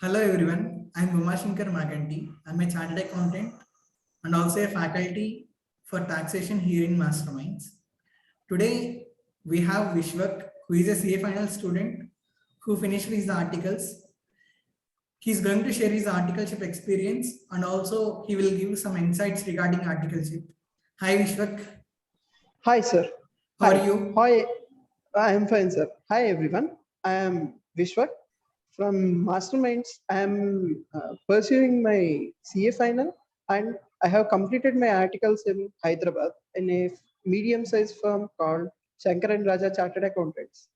Hello everyone, I'm Umashankar Maganti. I'm a chartered accountant and also a faculty for taxation here in Masterminds. Today we have Viswak, who is a CA final student who finished his articles. He's going to share his articleship experience and also he will give some insights regarding articleship. Hi Vishwak, Hi, sir. how Hi. are you? Hi. I am fine, sir. Hi, everyone. I am Viswak from Masterminds. I am pursuing my CA final and I have completed my articles in Hyderabad in a medium-sized firm called Shankar and Raja Chartered Accountants.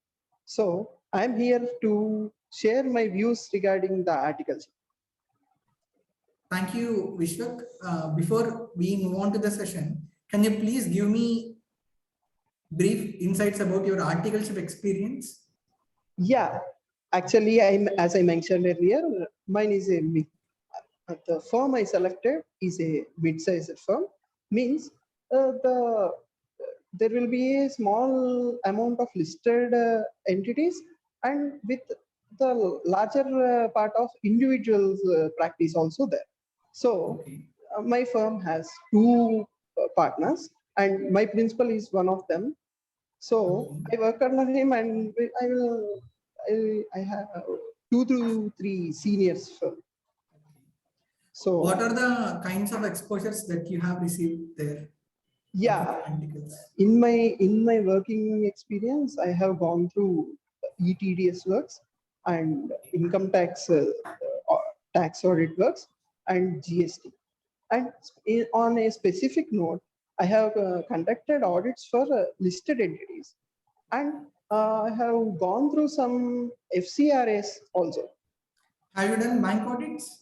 So I am here to share my views regarding the articles. Thank you Vishwak. Before we move on to the session, can you please give me brief insights about your articleship experience? Yeah, actually, as I mentioned earlier, mine is the firm I selected is a mid-sized firm. Means there will be a small amount of listed entities, and with the larger part of individuals practice also there. So Okay. my firm has two partners, and my principal is one of them. So Okay. I work under him, and I have 2 to 3 seniors. What So are the kinds of exposures that you have received there working yeah, in articles? in my working experience, I have gone through ETDS works and income tax tax audit works and GST. And on a specific note, I have conducted audits for listed entities, and I have gone through some FCRAs also. Have you done bank audits?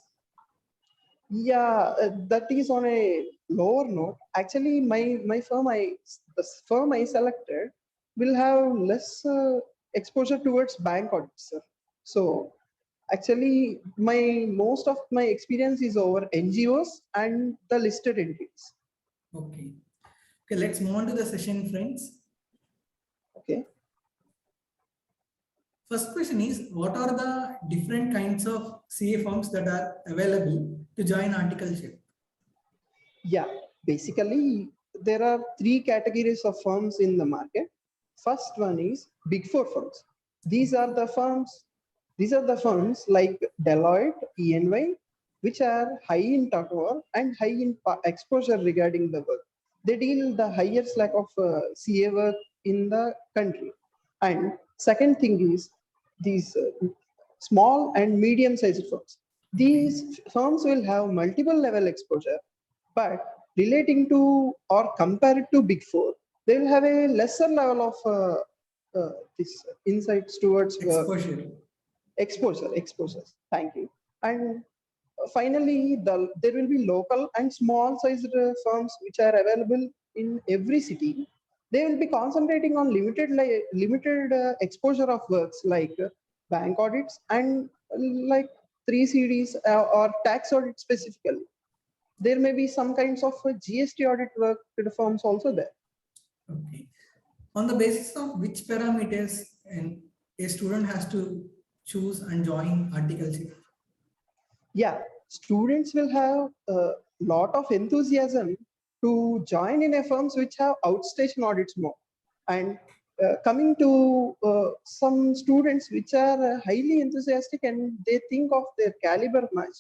Yeah, that is on a lower note. Actually, the firm I selected will have less exposure towards bank audits, sir. So actually, my most of my experience is over NGOs and the listed entities. Okay. Okay, let's move on to the session, friends. Okay. First question is, what are the different kinds of CA firms that are available to join articleship? Yeah, basically, there are three categories of firms in the market. First one is Big Four firms. These are the firms. These are the firms like Deloitte, EY, which are high in turnover and high in exposure regarding the work. They deal the highest lack of CA work in the country. And second thing is these small and medium-sized firms. Okay. These firms will have multiple level exposure, but relating to or compared to Big Four, they will have a lesser level of this insights towards work Exposure. exposures. Thank you. And finally, there will be local and small sized firms which are available in every city. They will be concentrating on limited exposure of works like bank audits and like 3 CDs or tax audit specifically. There may be some kinds of GST audit work firms also there. Okay. On the basis of which parameters and a student has to choose and join articleship? Yeah, students will have a lot of enthusiasm to join in a firms which have outstation audits more. And coming to some students which are highly enthusiastic and they think of their caliber much,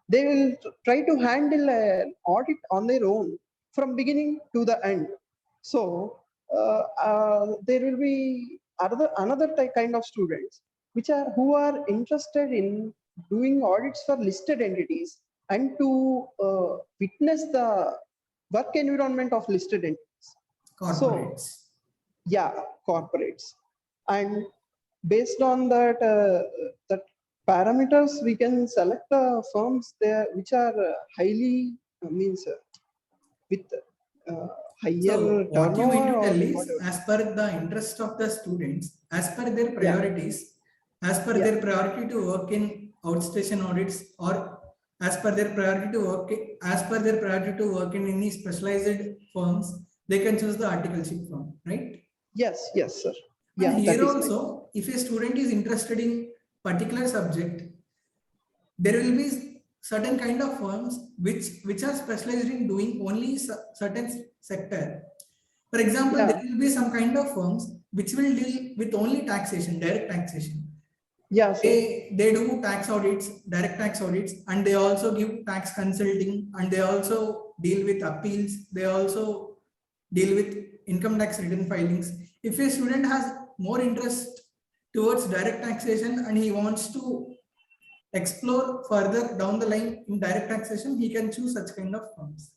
they will try to handle an audit on their own from beginning to the end. So there will be another kind of students which are who are interested in doing audits for listed entities and to witness the work environment of listed entities. So Corporates. yeah, corporates, and based on that parameters, we can select the firms there which are highly means with uh, higher So what you mean turnover to or tell is, whatever. as per the interest of the students, as per their Yeah, priorities, as per yeah, their priority to work in outstation audits, or as per their priority to work as per their priority to work in any specialized firms, they can choose the articleship firm, right? yes, yes, sir. And Yeah, that here is right. also, if a student is interested in particular subject, there will be certain kind of firms which are specialized in doing only certain sector. For example, Yeah, there will be some kind of firms which will deal with only taxation, direct taxation. yeah, sir. They do tax audits, direct tax audits, and they also give tax consulting, and they also deal with appeals. They also deal with income tax return filings. If a student has more interest towards direct taxation and he wants to explore further down the line in direct taxation, he can choose such kind of firms.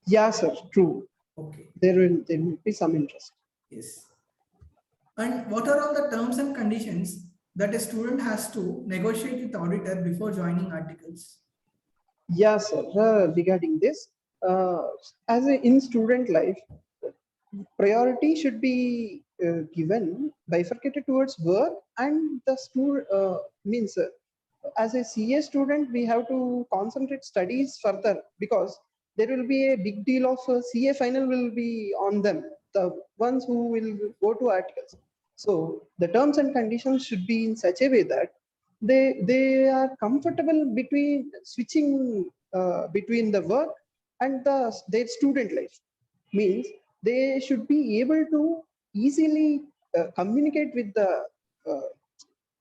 Yeah, sir. True. Okay. There will be some interest. Yes. And what are all the terms and conditions that a student has to negotiate with auditor before joining articles? Yeah, sir. Regarding this, uh, as a, in student life, priority should be given bifurcated towards work and the student means as a CA student we have to concentrate studies further because there will be a big deal of CA final will be on them, the ones who will go to articles. So the terms and conditions should be in such a way that they are comfortable between switching between the work and their student life. Means they should be able to easily communicate uh,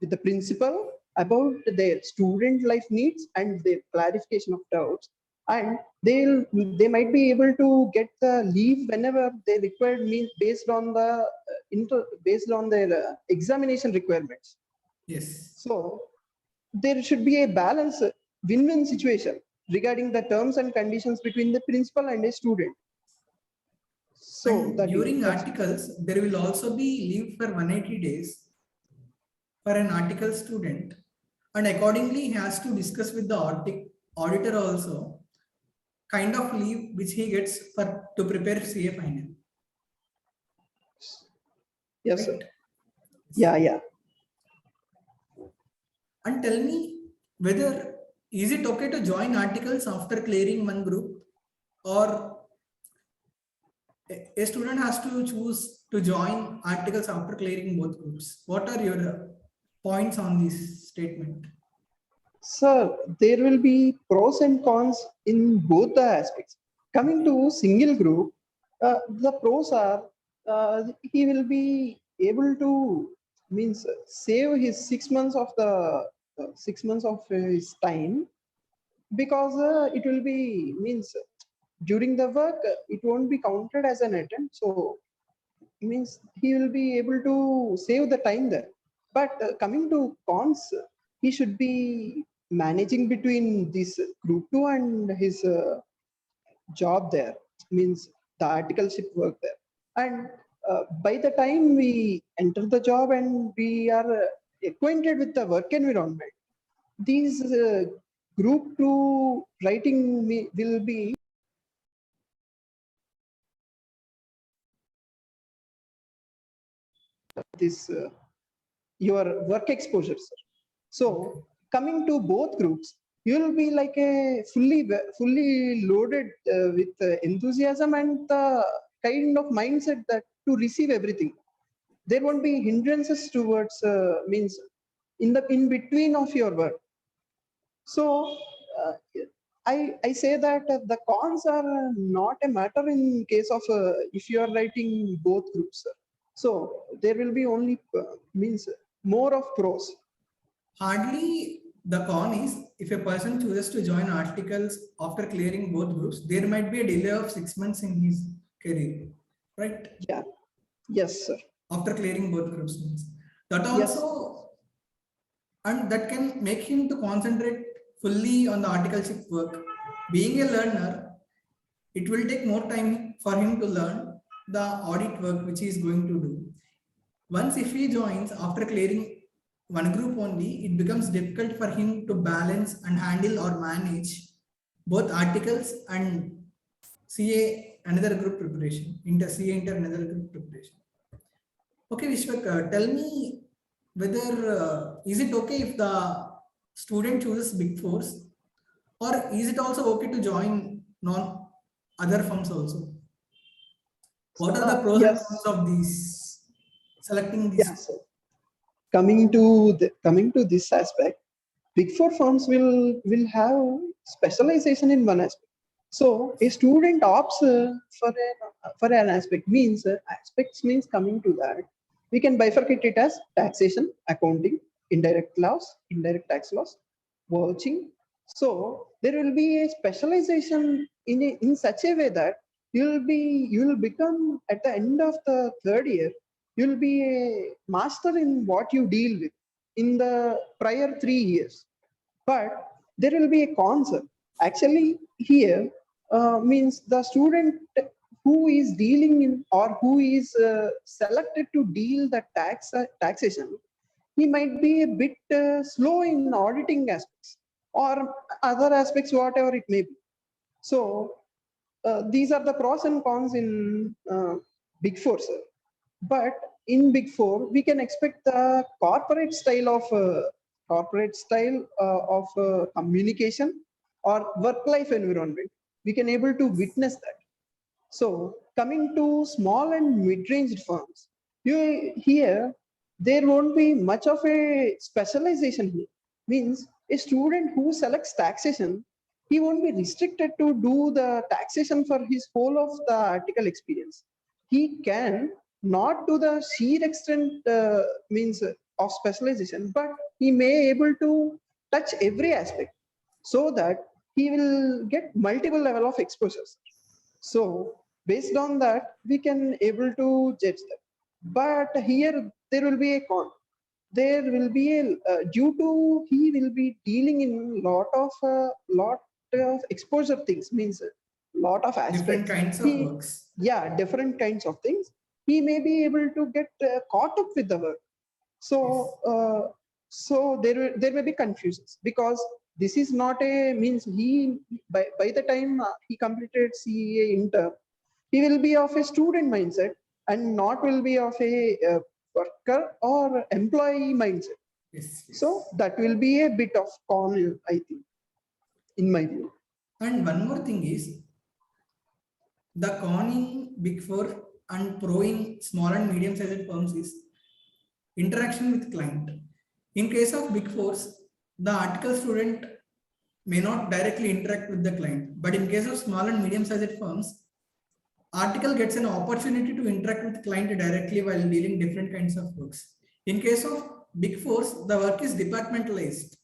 with the principal about their student life needs and their clarification of doubts, and they might be able to get the leave whenever they require, means based on the based on their examination requirements. Yes. So there should be a balance, win-win situation regarding the terms and conditions between the principal and a student. So And that is during that's articles, there will also be leave for 180 days for an article student. And accordingly, he has to discuss with the auditor also kind of leave which he gets for to prepare CA final. yes, sir. Right? Yeah, yeah. And tell me whether is it okay to join articles after clearing one group, or a student has to choose to join articles after clearing both groups. What are your points on this statement? Sir, there will be pros and cons in both the aspects. Coming to single group, the pros are he will be able to means save his 6 months of the 6 months of his time because it will be means during the work it won't be counted as an attempt. So means he will be able to save the time there. But coming to cons, he should be managing between this group 2 and his job there, means the articleship work there. And by the time we enter the job and we are acquainted with the work environment, these group 2 writing will be this your work exposure, sir. So Okay. coming to both groups, you will be like a fully loaded with enthusiasm and the kind of mindset that to receive everything. There won't be hindrances towards means in between of your work. So uh, I say that the cons are not a matter in case of if you are writing both groups, sir. So there will be only means more of pros. Hardly the con is if a person chooses to join articles after clearing both groups, there might be a delay of 6 months in his career, right? Yeah. Yes, sir. After clearing both groups means that Yes. also, and that can make him to concentrate fully on the articleship work. Being a learner, it will take more time for him to learn the audit work which he is going to do. Once if he joins after clearing one group only, it becomes difficult for him to balance and handle or manage both articles and CA another group preparation, inter CA inter another group preparation. Okay, Vishwak, tell me whether is it okay if the student chooses Big Fours, or is it also okay to join non other firms also? What are the pros and cons Yes. of these selecting these? Yes. Sir. Coming to this aspect, Big four firms will have specialization in one aspect. So a student opts for an aspect means aspects means coming to that. We can bifurcate it as taxation, accounting, indirect laws, indirect tax laws, vouching. So there will be a specialization in such a way that you will become at the end of the third year, you will be a master in what you deal with in the prior 3 years. But there will be a concept. Actually, here means the student who is dealing in or who is selected to deal the taxation, he might be a bit slow in auditing aspects or other aspects, whatever it may be. So these are the pros and cons in Big Four, sir. But in Big Four, we can expect the corporate style of communication or work-life environment. We can able to witness that. So coming to small and mid-ranged firms, here there won't be much of a specialization here. Means a student who selects taxation, he won't be restricted to do the taxation for his whole of the article experience. He can not to the sheer extent means of specialization, but he may able to touch every aspect so that he will get multiple level of exposures. So based on that, we can able to judge that. But here there will be a con. There will be a due to he will be dealing in lot of exposure things means a lot of Different aspects. kinds of He works. yeah different kinds of things. He may be able to get caught up with the work. Yes. So so there may be confusions because this is not a means he by the time he completed CA intern, he will be of a student mindset and not will be of a worker or employee mindset. Yes. So Yes. that will be a bit of con, I think, in my view. And one more thing is the con in Big Four and pro in small and medium-sized firms is interaction with client. In case of Big Fours, the article student may not directly interact with the client, but in case of small and medium-sized firms, article gets an opportunity to interact with client directly while dealing different kinds of works. In case of Big Fours, the work is departmentalized.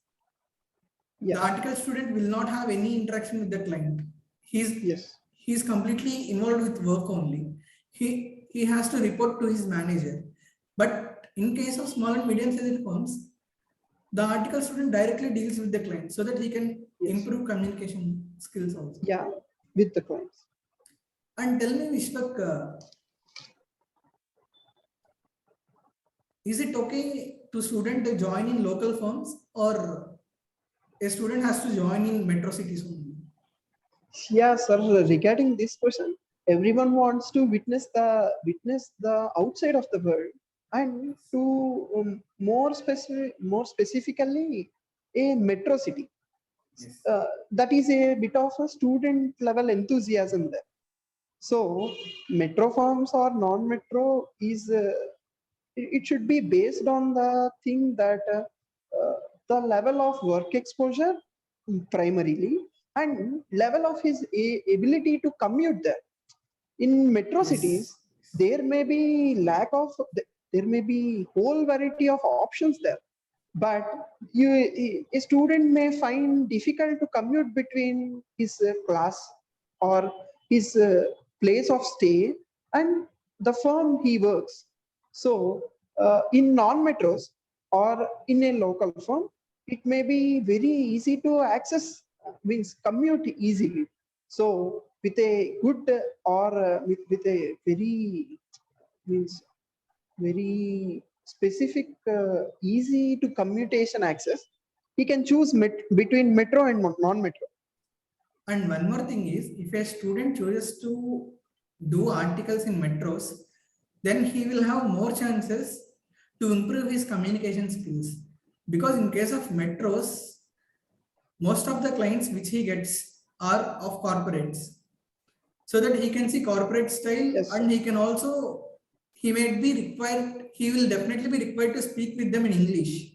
Yeah. The article student will not have any interaction with the client. He's Yes. he's completely involved with work only. He has to report to his manager. But in case of small and medium sized firms, the article student directly deals with the client so that he can Yes. improve communication skills also. Yeah. With the clients. And tell me, Vishwak, is it okay to student to join in local firms, or a student has to join in metro cities only? Yeah, sir. Regarding this question, everyone wants to witness the outside of the world, and to more specifically, a metro city. Yes. That is a bit of a student level enthusiasm there. So, metro firms or non-metro is it should be based on the thing that uh, the level of work exposure primarily and level of his ability to commute there. In metro Yes. cities, there may be lack of there may be whole variety of options there, but a student may find difficult to commute between his class or his place of stay and the firm he works. So in non-metros or in a local firm, it may be very easy to access, means commute easily. So with a good or with a very means very specific, easy to commutation access, he can choose between metro and non-metro. And one more thing is, if a student chooses to do articles in metros, then he will have more chances to improve his communication skills. Because in case of metros, most of the clients which he gets are of corporates. So that he can see corporate style, Yes, sir. and he can also, he may be required, he will definitely be required to speak with them in English.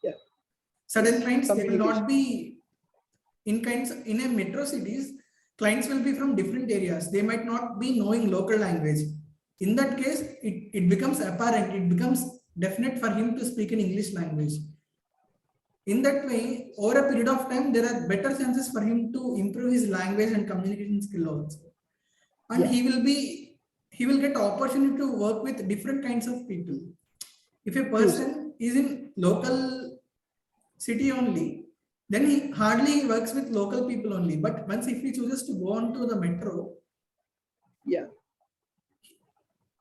Yeah. Certain clients, they will Communication. not be in a metro cities, clients will be from different areas. They might not be knowing local language. In that case, it becomes apparent, it becomes definite for him to speak in English language. In that way, over a period of time, there are better chances for him to improve his language and communication skill also. And Yeah. he will get opportunity to work with different kinds of people. If a True, sir. person is in local city only, then he hardly works with local people only. But once if he chooses to go on to the metro, Yeah.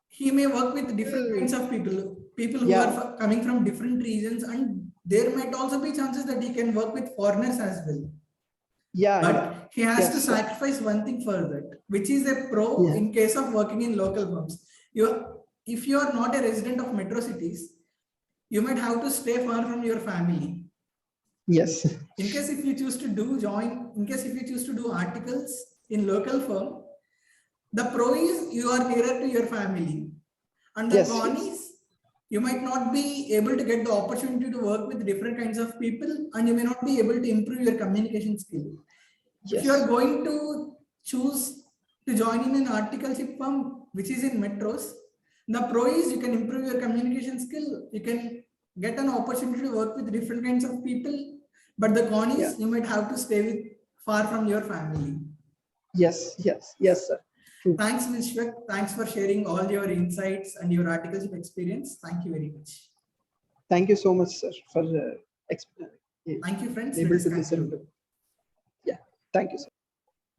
he may work with different Well, kinds of people who are yeah. coming from different regions, and there might also be chances that he can work with foreigners as well. Yeah. Yeah. But he has to Yes, sir. sacrifice one thing for that, which is a pro Yeah. in case of working in local firms. If you are not a resident of metro cities, you might have to stay far from your family. Yes. In case if you choose to in case if you choose to do articles in local firm, the pro is you are nearer to your family, and the Yes. con Yes. is you might not be able to get the opportunity to work with different kinds of people, and you may not be able to improve your communication skill. If you are Yes. going to choose to join in an articleship firm which is in metros, the pro is you can improve your communication skill, you can get an opportunity to work with different kinds of people, but the con Yeah. is you might have to stay with far from your family. Yes. Yes. Yes, sir. True. Thanks, Viswak. Thanks for sharing all your insights and your articleship experience. Thank you very much. Thank you so much, sir, for Thank you, friends. Let able us to listen conclude. to. Yeah. Thank you, sir.